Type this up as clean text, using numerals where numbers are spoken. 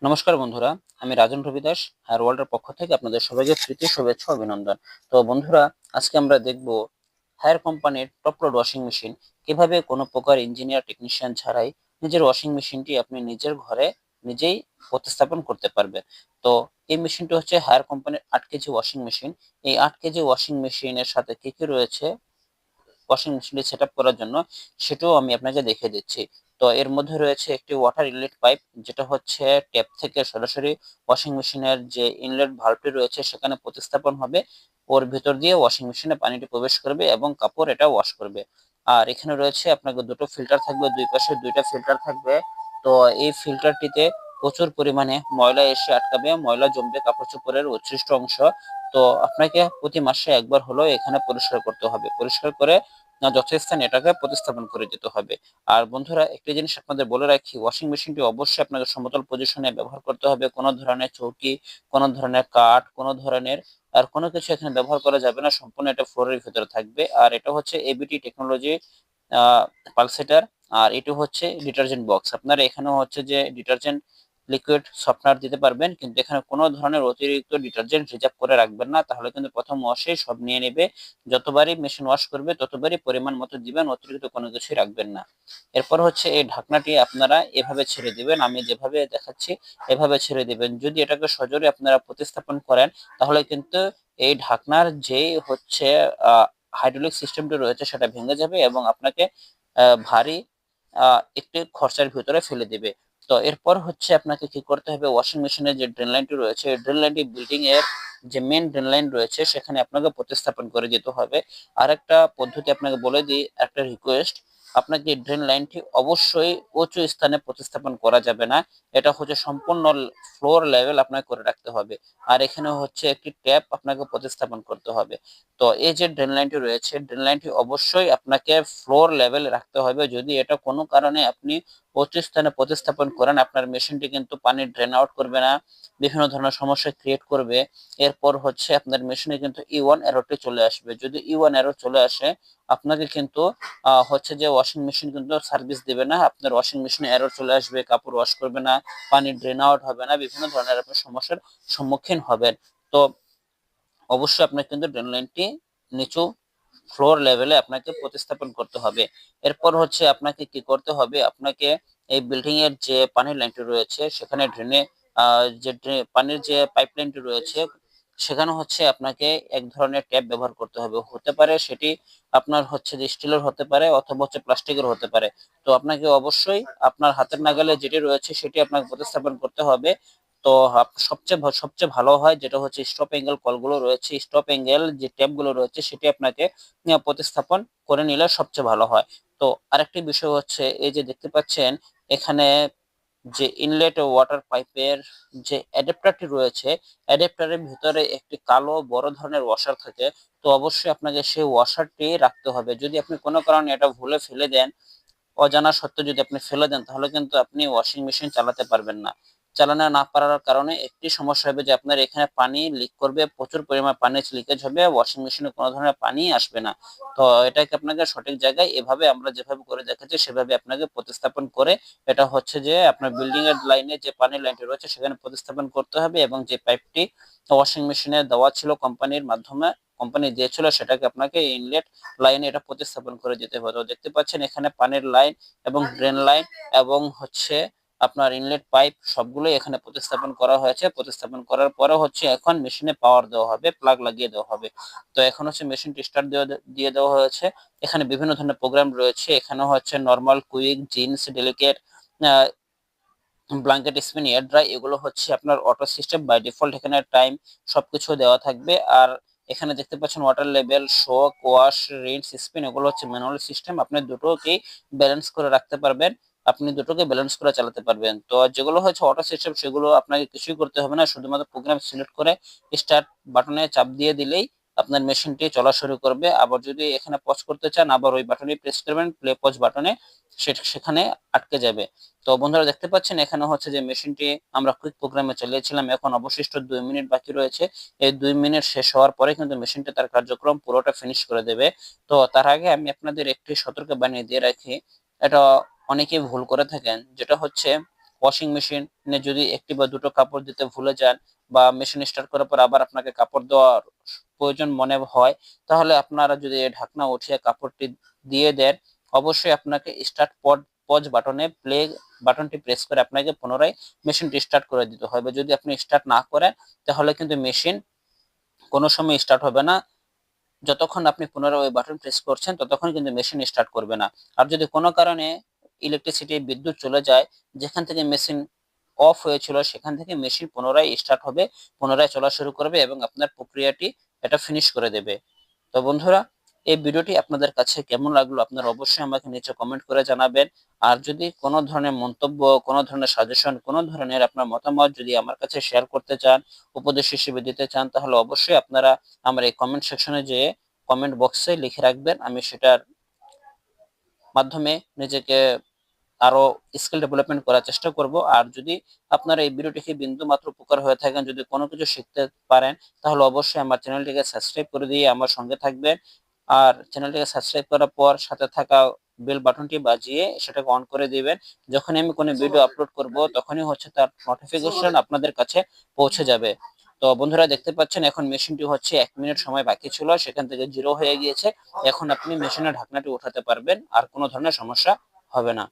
নমস্কার বন্ধুরা, আমি রাজন রবিদাস হেয়ার ওয়ার্ল্ডের পক্ষ থেকে আপনাদের সবাইকে প্রীতি শুভেচ্ছা অভিনন্দন। তো বন্ধুরা, আজকে আমরা দেখব হায়ার কোম্পানির টপ লোড ওয়াশিং মেশিন কিভাবে কোনো প্রকার ইঞ্জিনিয়ার টেকনিশিয়ান ছাড়াই নিজের ওয়াশিং মেশিনটি আপনি নিজের ঘরে নিজেই প্রতিস্থাপন করতে পারবেন। তো এই মেশিনটি হচ্ছে হায়ার কোম্পানির 8 কেজি ওয়াশিং মেশিন। এই 8 কেজি ওয়াশিং মেশিনের সাথে কি কি রয়েছে ওয়াশিং মেশিনটি সেট আপ করার জন্য, সেটাও আমি আপনাকে দেখিয়ে দিচ্ছি। তো এর মধ্যে রয়েছে একটি ওয়াটার ইনলেট পাইপ, যেটা হচ্ছে ট্যাপ থেকে সরাসরি ওয়াশিং মেশিনের যে ইনলেট ভালভটি রয়েছে সেখানে প্রতিস্থাপন হবে। ওর ভিতর দিয়ে ওয়াশিং মেশিনে পানিটি প্রবেশ করবে এবং কাপড় এটা ওয়াশ করবে। আর এখানে রয়েছে আপনাকে দুটো ফিল্টার থাকবে, দুই পাশে দুইটা ফিল্টার থাকবে। তো এই ফিল্টারটিতে প্রচুর পরিমাণে ময়লা এসে আটকাবে, ময়লা জমবে কাপড় চোপড়ের উচ্ছিষ্ট অংশ। তো আপনাকে প্রতি মাসে একবার হলেও এখানে পরিষ্কার করতে হবে, পরিষ্কার করে যথাস্থানে এটাকে প্রতিস্থাপন করে দিতে হবে। আর বন্ধুরা, একটি জিনিস আপনাদের বলে রাখি, ওয়াশিং মেশিনটি অবশ্যই আপনাকে সমতল পজিশনে ব্যবহার করতে হবে। কোনো ধরনের চৌকি, কোনো ধরনের কাঠ, কোনো ধরনের আর কোনো কিছু এখানে ব্যবহার করা যাবে না, সম্পূর্ণ এটা ফ্লোরের ভিতরে থাকবে। আর এটা হচ্ছে এবিটি টেকনোলজি পালসেটার। আর এটি হচ্ছে ডিটারজেন্ট বক্স। আপনারা এখানে হচ্ছে যে ডিটারজেন্ট লিকুইড সফটওয়্যার দিতে পারবেন, কিন্তু এখানে কোনো ধরনের অতিরিক্ত ডিটারজেন্ট রিজার্ভ করে রাখবেন না, তাহলে কিন্তু প্রথম ওয়াশেই সব নিয়ে নেবে। যতবারই মেশিন ওয়াশ করবে ততবারই পরিমাণ মতো দিবেন, অতিরিক্ত কোনো কিছুই রাখবেন না। এরপর হচ্ছে এই ঢাকনাটি আপনারা এভাবে ছেড়ে দিবেন, আমি যেভাবে দেখাচ্ছি এভাবে ছেড়ে দিবেন। যদি এটাকে সজোরে আপনারা প্রতিস্থাপন করেন তাহলে কিন্তু এই ঢাকনার যেই হচ্ছে হাইড্রোলিক সিস্টেমটি রয়েছে সেটা ভেঙে যাবে এবং আপনাকে ভারী একটি খরচার ভিতরে ফেলে দিবে। তো এরপর হচ্ছে আপনাকে কি করতে হবে, ওয়াশিং মেশিনের যে ড্রেন লাইনটি রয়েছে এই ড্রেন লাইনটি বিল্ডিং এর যে মেন ড্রেন লাইন রয়েছে সেখানে আপনাকে প্রতিস্থাপন করে দিতে হবে। আর একটা পদ্ধতি আপনাকে বলে দিই, একটা রিকোয়েস্ট, আপনাকে ড্রেন লাইনটি অবশ্যই উঁচু স্থানে প্রতিস্থাপন করা যাবে না। এটা হচ্ছে সম্পূর্ণ ফ্লোর লেভেল আপনাকে করে রাখতে হবে। আর এখানে হচ্ছে একটি ট্যাপ আপনাকে প্রতিস্থাপন করতে হবে। তো এই যে ড্রেন লাইনটি রয়েছে, ড্রেন লাইনটি অবশ্যই আপনাকে ফ্লোর লেভেলে রাখতে হবে। যদি এটা কোনো কারণে আপনি উঁচু স্থানে প্রতিস্থাপন করেন, আপনার মেশিনটি কিন্তু পানি ড্রেন আউট করবে না, বিভিন্ন ধরনের সমস্যা ক্রিয়েট করবে। এরপর হচ্ছে আপনার মেশিনে কিন্তু E1 এররটি চলে আসবে। যদি E1 এরর চলে আসে, আপনাকে কিন্তু হচ্ছে যে ওয়াশিং মেশিন কিন্তু সার্ভিস দেবে না, আপনার ওয়াশিং মেশিনে এরর চলে আসবে, কাপড় ওয়াশ করবে না, পানি ড্রেন আউট হবে না, বিভিন্ন ধরনের আপনি সমস্যার সম্মুখীন হবেন। তো অবশ্যই আপনাকে কিন্তু ড্রেন লাইনটি নিচু ফ্লোর লেভেলে আপনাকে প্রতিস্থাপন করতে হবে। এরপর হচ্ছে আপনাকে কি করতে হবে, আপনাকে এই বিল্ডিং এর যে পানির লাইনটি রয়েছে সেখানে ড্রেনে যে পানির যে পাইপ লাইনটি রয়েছে সেখানে হচ্ছে আপনাকে এক ধরনের ট্যাপ ব্যবহার করতে হবে। হতে পারে সেটি আপনার হচ্ছে যে স্টিলের হতে পারে অথবা হচ্ছে প্লাস্টিকের হতে পারে। তো আপনাকে অবশ্যই আপনার হাতের নাগালে যেটি রয়েছে সেটি আপনাকে প্রতিস্থাপন করতে হবে। তো সবচেয়ে ভালো হয় যেটা হচ্ছে স্টপ অ্যাঙ্গেল কলগুলো রয়েছে, স্টপ অ্যাঙ্গেল যে ট্যাপ গুলো রয়েছে সেটি আপনাকে প্রতিস্থাপন করে নিলে সবচেয়ে ভালো হয়। তো আরেকটি বিষয় হচ্ছে, এই যে দেখতে পাচ্ছেন এখানে যে ইনলেট ওয়াটার পাইপের যে অ্যাডাপ্টারটি রয়েছে, অ্যাডাপ্টারের ভিতরে একটি কালো বড় ধরনের ওয়াশার থাকে। তো অবশ্যই আপনাকে সেই ওয়াশারটি রাখতে হবে। যদি আপনি কোনো কারণে এটা ভুলে ফেলে দেন, অজানা সত্ত্বেও যদি আপনি ফেলে দেন, তাহলে কিন্তু আপনি ওয়াশিং মেশিন চালাতে পারবেন না। চালানো না পারার কারণে একটি সমস্যা হবে যে আপনার এখানে পানি লিক করবে, প্রচুর পরিমাণ পানি লিকেজ হবে, ওয়াশিং মেশিনে কোনো ধরনের পানি আসবে না। তো এটাকে আপনাকে সঠিক জায়গায় এভাবে আমরা যেভাবে করে দেখাচ্ছি সেভাবে আপনাকে প্রতিস্থাপন করে এটা হচ্ছে যে আপনার বিল্ডিং এর লাইনে যে পানির লাইনটি রয়েছে সেখানে প্রতিস্থাপন করতে হবে এবং যে পাইপটি ওয়াশিং মেশিনে দেওয়া ছিল কোম্পানির মাধ্যমে, কোম্পানি দিয়েছিল, সেটাকে আপনাকে ইনলেট লাইনে এটা প্রতিস্থাপন করে দিতে হবে। তো দেখতে পাচ্ছেন এখানে পানির লাইন এবং ড্রেন লাইন এবং হচ্ছে আপনার ইনলেট পাইপ সবগুলোই এখানে প্রতিস্থাপন করা হয়েছে। প্রতিস্থাপন করার পরে হচ্ছে এখন মেশিনে পাওয়ার দেওয়া হবে, প্লাগ লাগিয়ে দেওয়া হবে। তো এখন হচ্ছে মেশিনটি স্টার্ট দিয়ে দেওয়া হয়েছে। এখানে বিভিন্ন ধরনের প্রোগ্রাম রয়েছে, এখানে হচ্ছে normal, quick, jeans, delicate, blanket, spin, air dry, এগুলো হচ্ছে আপনার অটো সিস্টেম বাই ডিফল্ট। এখানে টাইম সবকিছু দেওয়া থাকবে। আর এখানে দেখতে পাচ্ছেন ওয়াটার লেভেল, শোক, ওয়াশ, রিন্স, স্পিন, এগুলো হচ্ছে ম্যানুয়াল সিস্টেম। আপনি দুটোকেই ব্যালেন্স করে রাখতে পারবেন, আপনি দুটোকে ব্যালেন্স করে চালাতে পারবেন। তো যেগুলো হচ্ছে অটো সিস্টেম সেগুলো আপনাকে কিছুই করতে হবে না, শুধুমাত্র প্রোগ্রাম সিলেক্ট করে স্টার্ট বাটনে চাপ দিয়ে দিলেই আপনার মেশিনটি চলা শুরু করবে। আবার যদি এখানে পজ করতে চান আবার ওই বাটনে প্রেস করবেন, প্লে পজ বাটনে, সেখানে আটকে যাবে। তো বন্ধুরা দেখতে পাচ্ছেন এখানে হচ্ছে যে মেশিনটি আমরা কুইক প্রোগ্রামে চালিয়েছিলাম, এখন অবশিষ্ট 2 মিনিট বাকি রয়েছে। এই 2 মিনিট শেষ হওয়ার পরে কিন্তু মেশিনটি তার কার্যক্রম পুরোটা ফিনিশ করে দেবে। তো তার আগে আমি আপনাদের একটি সতর্ক বানিয়ে দিয়ে রাখি, এটা অনেকেই ভুল করে থাকেন, যেটা হচ্ছে ওয়াশিং মেশিনে যদি একটি বা দুটো কাপড় দিতে ভুলে যান বা মেশিন স্টার্ট করার পর আবার আপনাকে কাপড় দেওয়ার প্রয়োজন মনে হয়, তাহলে আপনারা যদি এই ঢাকনা উঠিয়ে কাপড়টি দিয়ে দেন, অবশ্যই আপনাকে স্টার্ট পজ বাটনে প্লে বাটনটি প্রেস করে আপনাকে পুনরায় মেশিনটি স্টার্ট করে দিতে হবে। যদি আপনি স্টার্ট না করেন তাহলে কিন্তু মেশিন কোনো সময় স্টার্ট হবে না। যতক্ষণ আপনি পুনরায় ওই বাটন প্রেস করছেন ততক্ষণ কিন্তু মেশিন স্টার্ট করবে না। আর যদি কোনো কারণে ইলেকট্রিসিটি বিদ্যুৎ চলে যায়, যেখান থেকে মেশিন অফ হয়েছিল সেখান থেকে মেশিন পুনরায় স্টার্ট হবে, পুনরায় চলা শুরু করবে এবং আপনার প্রক্রিয়াটি এটা ফিনিশ করে দেবে। তো বন্ধুরা, এই ভিডিওটি আপনাদের কাছে কেমন লাগলো আপনারা অবশ্যই আমাকে নিচে কমেন্ট করে জানাবেন। আর যদি কোনো ধরনের মন্তব্য, কোনো ধরনের সাজেশন, কোনো ধরনের আপনার মতামত যদি আমার কাছে শেয়ার করতে চান, উপদেশ হিসেবে দিতে চান, তাহলে অবশ্যই আপনারা আমার এই কমেন্ট সেকশনে যেয়ে কমেন্ট বক্সে লিখে রাখবেন। আমি সেটার মাধ্যমে নিজেকে আরো স্কিল ডেভেলপমেন্ট করার চেষ্টা করব। আর যদি আপনারা এই ভিডিওটিকে বিন্দু মাত্র উপকার হয়ে থাকেন, যদি কোনো কিছু শিখতে পারেন, তাহলে অবশ্যই আমার চ্যানেলটিকে সাবস্ক্রাইব করে দিয়ে আমার সঙ্গে থাকবেন। আর চ্যানেলটিকে সাবস্ক্রাইব করার পর সাথে থাকা বেল বাটনটি বাজিয়ে সেটাকে অন করে দিবেন। যখনই আমি কোনো ভিডিও আপলোড করব তখনই হচ্ছে তার নোটিফিকেশন আপনাদের কাছে পৌঁছে যাবে। তো বন্ধুরা, দেখতে পাচ্ছেন এখন মেশিনটি হচ্ছে 1 মিনিট সময় বাকি ছিল, সেখান থেকে 0 হয়ে গিয়েছে। এখন আপনি মেশিনের ঢাকনাটি উঠাতে পারবেন, আর কোনো ধরনের সমস্যা হবে না।